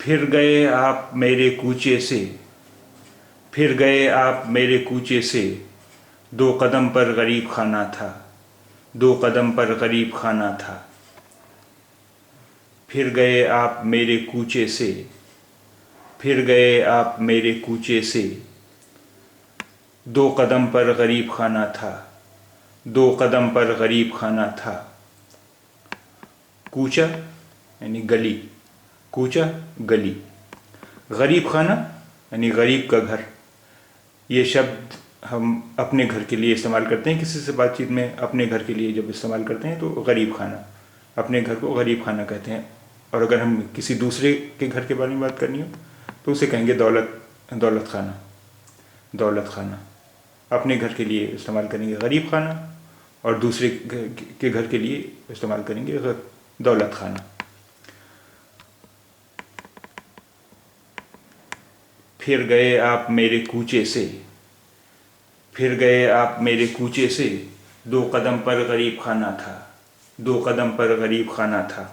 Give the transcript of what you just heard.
फिर गए आप मेरे कूचे से, फिर गए आप मेरे कूचे से, दो कदम पर गरीब खाना था, दो कदम पर गरीब खाना था। फिर गए आप मेरे कूचे से, फिर गए आप मेरे कूचे से, दो कदम पर गरीब खाना था, दो कदम पर गरीब खाना था। कूचा यानी गली, कूचा गली। गरीब खाना यानी गरीब का घर। ये शब्द हम अपने घर के लिए इस्तेमाल करते हैं, किसी से बातचीत में अपने घर के लिए जब इस्तेमाल करते हैं तो गरीब खाना, अपने घर को गरीब खाना कहते हैं। और अगर हम किसी दूसरे के घर के बारे में बात करनी हो तो उसे कहेंगे दौलत खाना, दौलत खाना। अपने घर के लिए इस्तेमाल करेंगे गरीब खाना और दूसरे के घर के लिए इस्तेमाल करेंगे दौलत खाना। फिर गए आप मेरे कूचे से, फिर गए आप मेरे कूचे से, दो कदम पर गरीब खाना था, दो कदम पर गरीब खाना था।